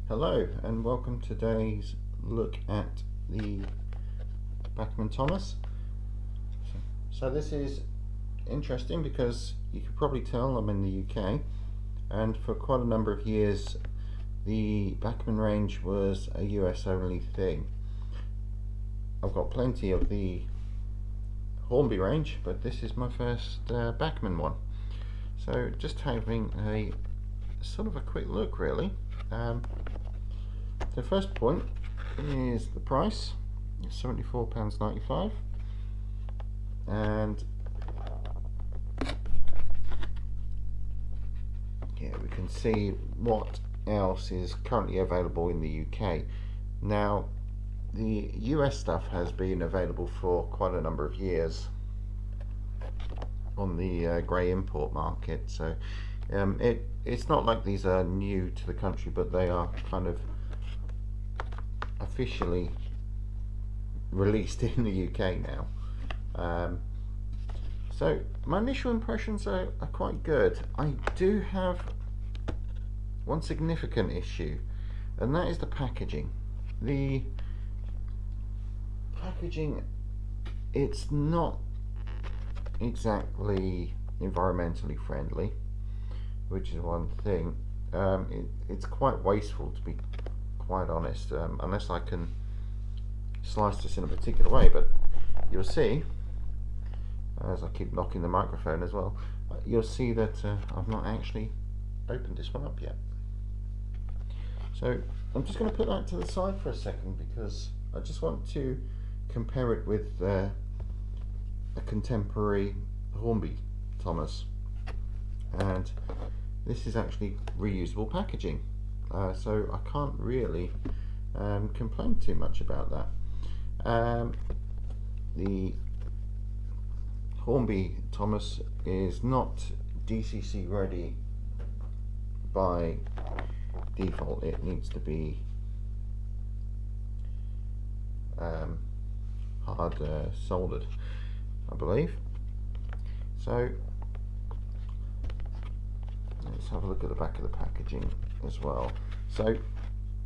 Hello and welcome to today's look at the Bachmann Thomas. So this is interesting because you can probably tell I'm in the UK, and for quite a number of years the Bachmann range was a US only thing. I've got plenty of the Hornby range, but this is my first Bachmann one. So just having a sort of a quick look really. The first point is the price. It's £74.95, and yeah, we can see what else is currently available in the UK. Now the US stuff has been available for quite a number of years on the grey import market, so it's not like these are new to the country, but they are kind of officially released in the UK now. So my initial impressions are quite good. I do have one significant issue, and that is the packaging. The packaging, it's not exactly environmentally friendly, which is one thing. It's quite wasteful, to be quite honest, unless I can slice this in a particular way. But you'll see, as I keep knocking the microphone as well, you'll see that I've not actually opened this one up yet. So I'm just going to put that to the side for a second, because I just want to compare it with a contemporary Hornby Thomas, and this is actually reusable packaging, so I can't really complain too much about that. The Hornby Thomas is not DCC ready by default. It needs to be hard soldered, I believe. So let's have a look at the back of the packaging as well. So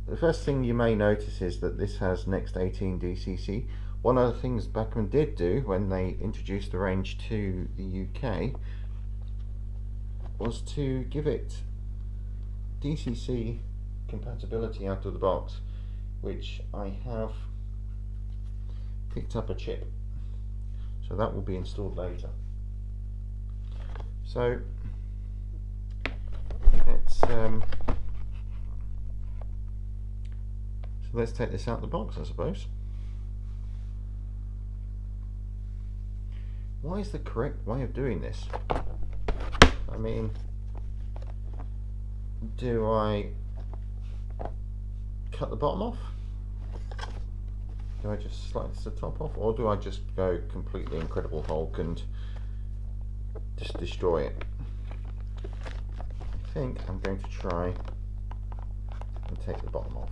the first thing you may notice is that this has next 18 DCC. One of the things Bachmann did do when they introduced the range to the UK was to give it DCC compatibility out of the box, which I have picked up a chip, so that will be installed later. So let's take this out of the box, I suppose. What is the correct way of doing this? I mean, do I cut the bottom off? Do I just slice the top off, or do I just go completely Incredible Hulk and just destroy it? I think I'm going to try and take the bottom off.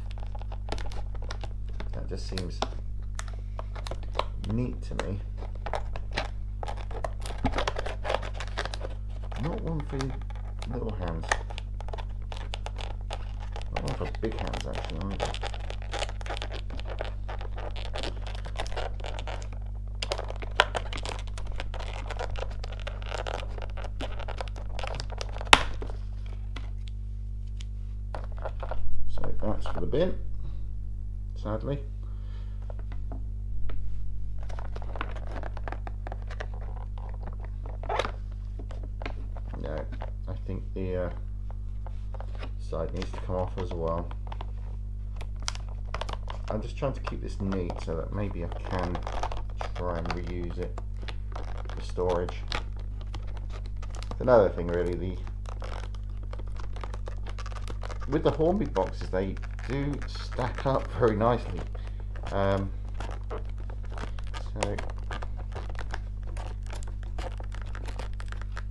That just seems neat to me. Not one for little hands. Not one for big hands, actually, either. So that's for the bin, sadly. No, I think the side needs to come off as well. I'm just trying to keep this neat so that maybe I can try and reuse it for storage. Another thing really, with the Hornby boxes, they do stack up very nicely. So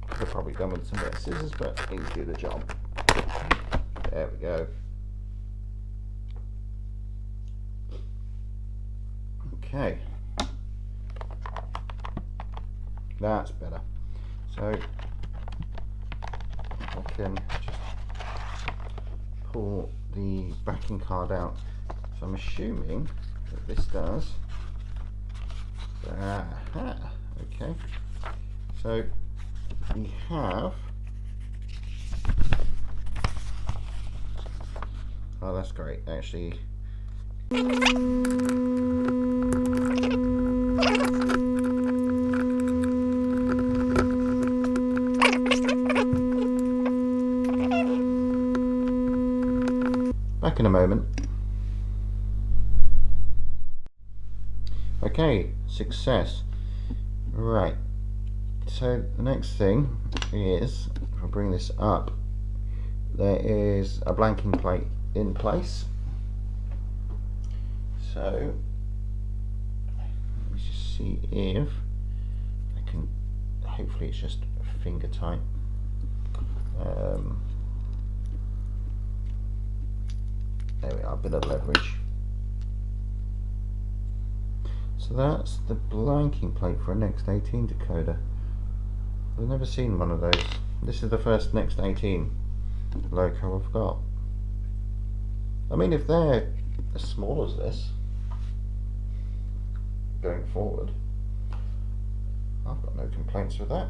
could have probably done with some better scissors, but these do the job. There we go. Okay, that's better. So I can just pull the backing card out. So I'm assuming that this does. Aha, okay. So we have. Oh, that's great, actually. Back in a moment. Okay, success. Right. So the next thing is, if I bring this up, there is a blanking plate in place. So let me just see if I can, hopefully it's just finger tight. There we are, a bit of leverage. So that's the blanking plate for a Next 18 decoder. I've never seen one of those. This is the first Next 18 loco I've got. I mean, if they're as small as this going forward, I've got no complaints with that.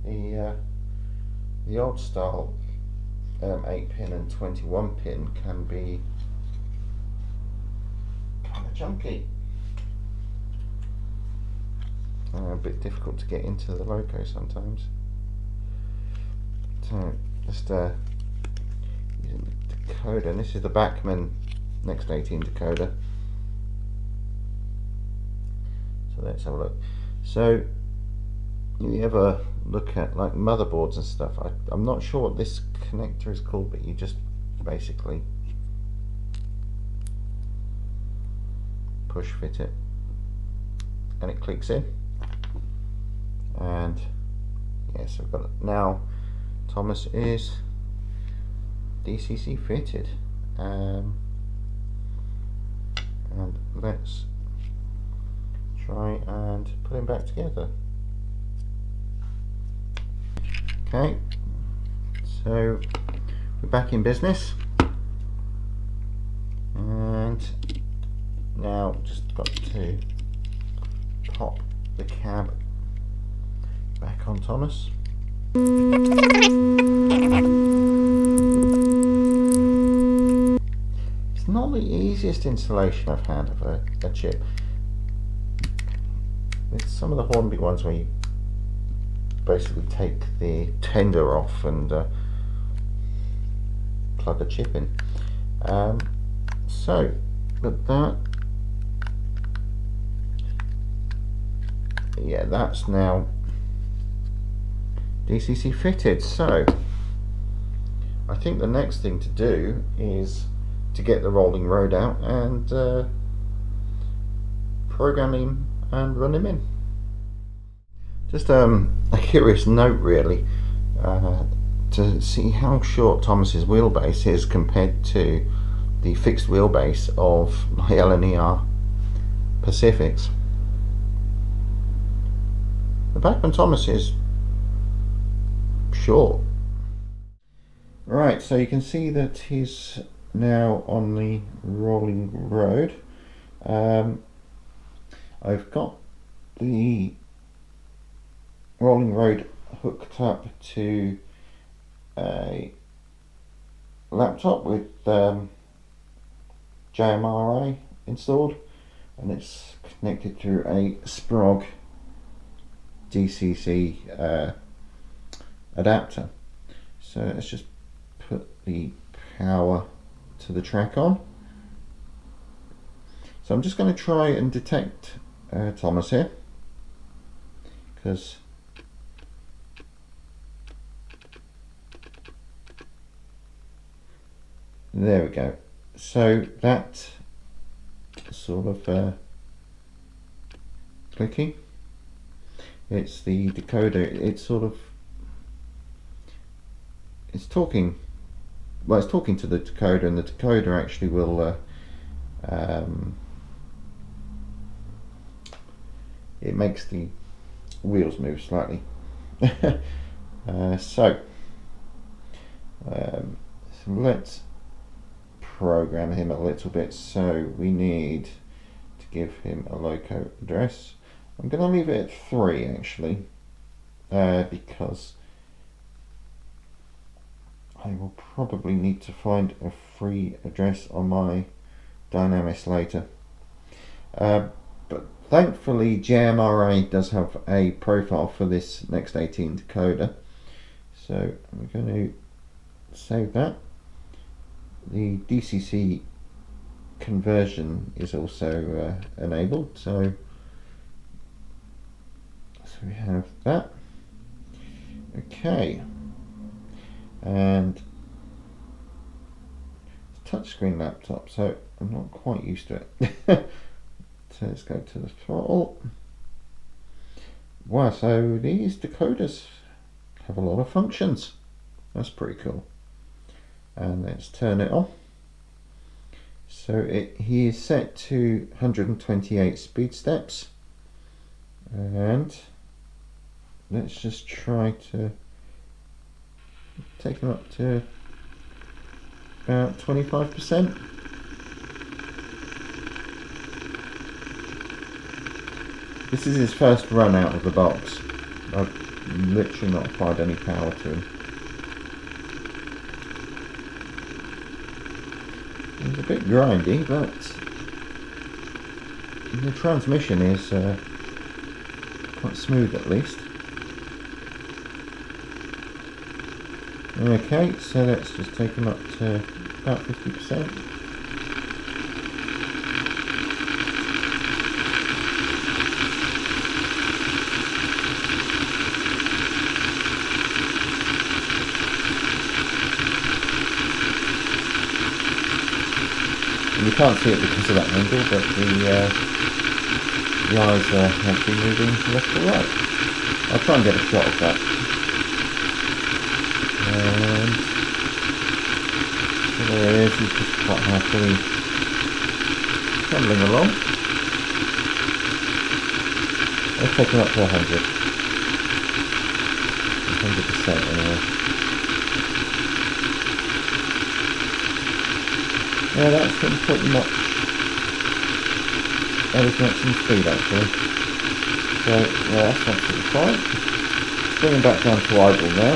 The old style 8-pin and 21-pin can be kind of chunky. A bit difficult to get into the loco sometimes. So just using the decoder, and this is the Bachmann Next 18 decoder. So let's have a look. So you ever look at like motherboards and stuff, I'm not sure what this connector is called, but you just basically push fit it and it clicks in. And yes, I've got it now. Thomas is DCC fitted, and let's try and put him back together. Okay, so we're back in business, and now just got to pop the cab back on Thomas. It's not the easiest installation I've had of a chip. It's some of the Hornby ones where you basically take the tender off and plug a chip in. So, but that, yeah, that's now DCC fitted. So I think the next thing to do is to get the rolling road out and program him and run him in. Just a curious note really, to see how short Thomas's wheelbase is compared to the fixed wheelbase of my L&ER Pacifics. The Bachmann Thomas is short. Right, so you can see that he's now on the rolling road. I've got the rolling road hooked up to a laptop with JMRI installed, and it's connected through a Sprog DCC adapter. So let's just put the power to the track on. So I'm just going to try and detect Thomas here, because there we go. So that sort of clicking. It's the decoder. It's sort of, it's talking. Well, it's talking to the decoder, and the decoder actually will. It makes the wheels move slightly. So let's program him a little bit. So we need to give him a loco address. I'm going to leave it at 3 actually, because I will probably need to find a free address on my Dynamis later. But thankfully JMRA does have a profile for this Next 18 decoder. So I'm going to save that. The DCC conversion is also enabled, so we have that. Okay, and it's a touchscreen laptop, so I'm not quite used to it. So let's go to the throttle. Wow, so these decoders have a lot of functions. That's pretty cool. And let's turn it on. So he is set to 128 speed steps, and let's just try to take him up to about 25%. This is his first run out of the box. I've literally not applied any power to him. It's a bit grindy, but the transmission is quite smooth at least. Okay, so let's just take him up to about 50%. You can't see it because of that angle, but the eyes are actually moving left to right. I'll try and get a shot of that. And so there he is, he's just quite happily trundling along. Let's take him up to 100. 100% anyway. Yeah, that's him pretty much at his maximum speed actually. So yeah, that's absolutely fine. Let's bring him back down to idle now.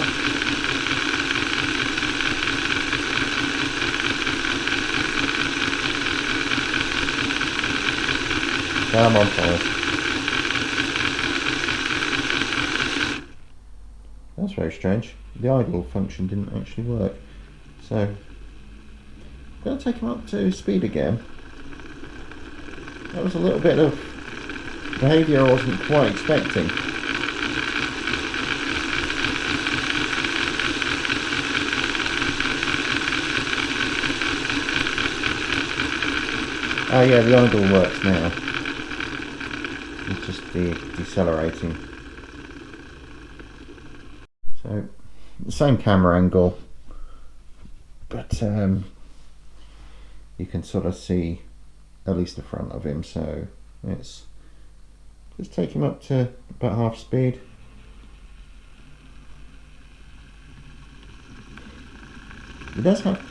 Come on, Thomas. That's very strange. The idle function didn't actually work. So I'm going to take him up to speed again. That was a little bit of behaviour I wasn't quite expecting. Oh yeah, the idle works now. It's just the decelerating. So, the same camera angle, but you can sort of see at least the front of him, so let's just take him up to about half speed. He does have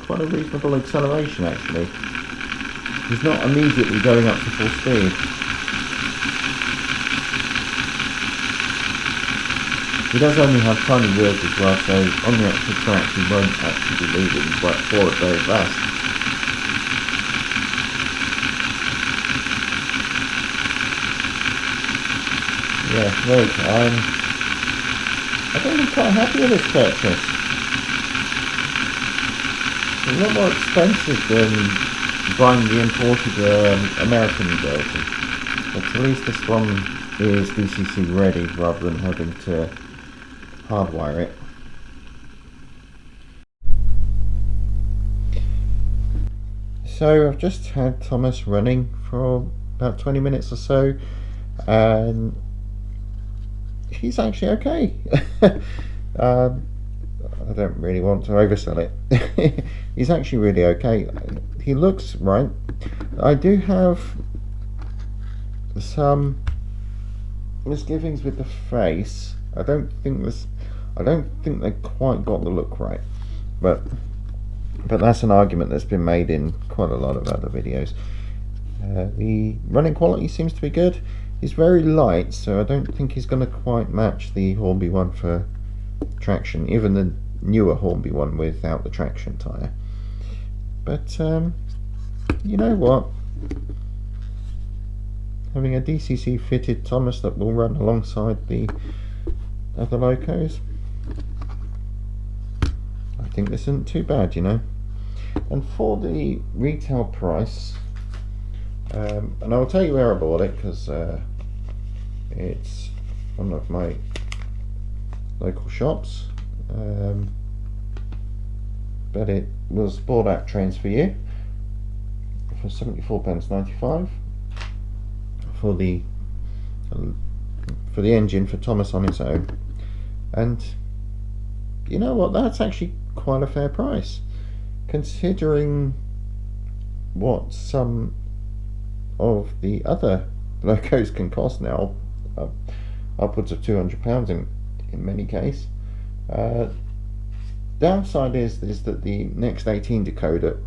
quite a reasonable acceleration actually. He's not immediately going up to full speed. He does only have tiny wheels as well, so on the actual track he won't actually be moving quite forward very fast. Yeah, look, I think I'm quite happy with this purchase. It's a lot more expensive than buying the imported American version, but at least this one is DCC ready rather than having to hardwire it. So I've just had Thomas running for about 20 minutes or so, and he's actually okay. I don't really want to oversell it. He's actually really okay. He looks right. I do have some misgivings with the face. I don't think they quite got the look right, but but that's an argument that's been made in quite a lot of other videos. The running quality seems to be good. He's very light, so I don't think he's going to quite match the Hornby one for traction, even the newer Hornby one without the traction tyre. But you know what? Having a DCC fitted Thomas that will run alongside the other locos, I think this isn't too bad, you know. And for the retail price, and I'll tell you where I bought it, because it's one of my local shops, but it was bought at Trains for You for £74.95 for the engine for Thomas on its own. And you know what, that's actually quite a fair price considering what some of the other locos can cost now, upwards of £200 in many cases. Downside is that the Next 18 decoder,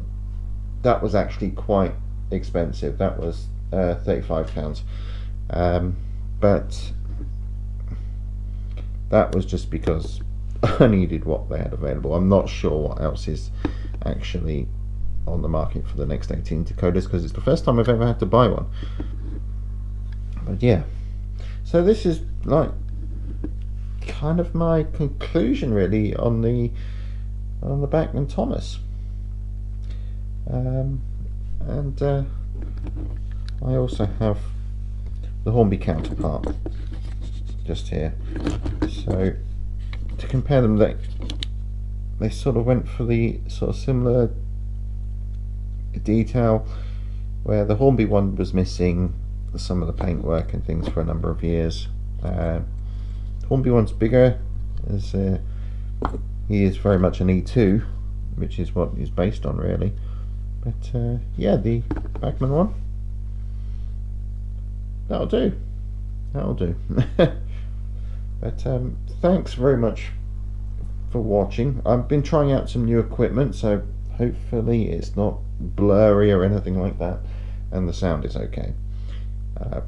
that was actually quite expensive. That was £35, but that was just because I needed what they had available. I'm not sure what else is actually on the market for the Next 18 decoders, because it's the first time I've ever had to buy one. But yeah, so this is like kind of my conclusion really on the Bachmann Thomas. And I also have the Hornby counterpart just here. So to compare them, they sort of went for the sort of similar detail, where the Hornby one was missing some of the paintwork and things for a number of years. Hornby one's bigger, as he is very much an E2, which is what he's based on really. But yeah, the Bachmann one, that'll do. But thanks very much for watching. I've been trying out some new equipment, so hopefully it's not blurry or anything like that, and the sound is okay.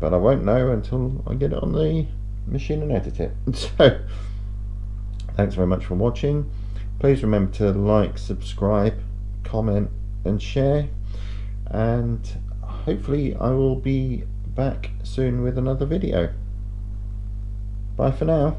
But I won't know until I get it on the machine and edit it. So thanks very much for watching. Please remember to like, subscribe, comment and share, and hopefully I will be back soon with another video. Bye for now.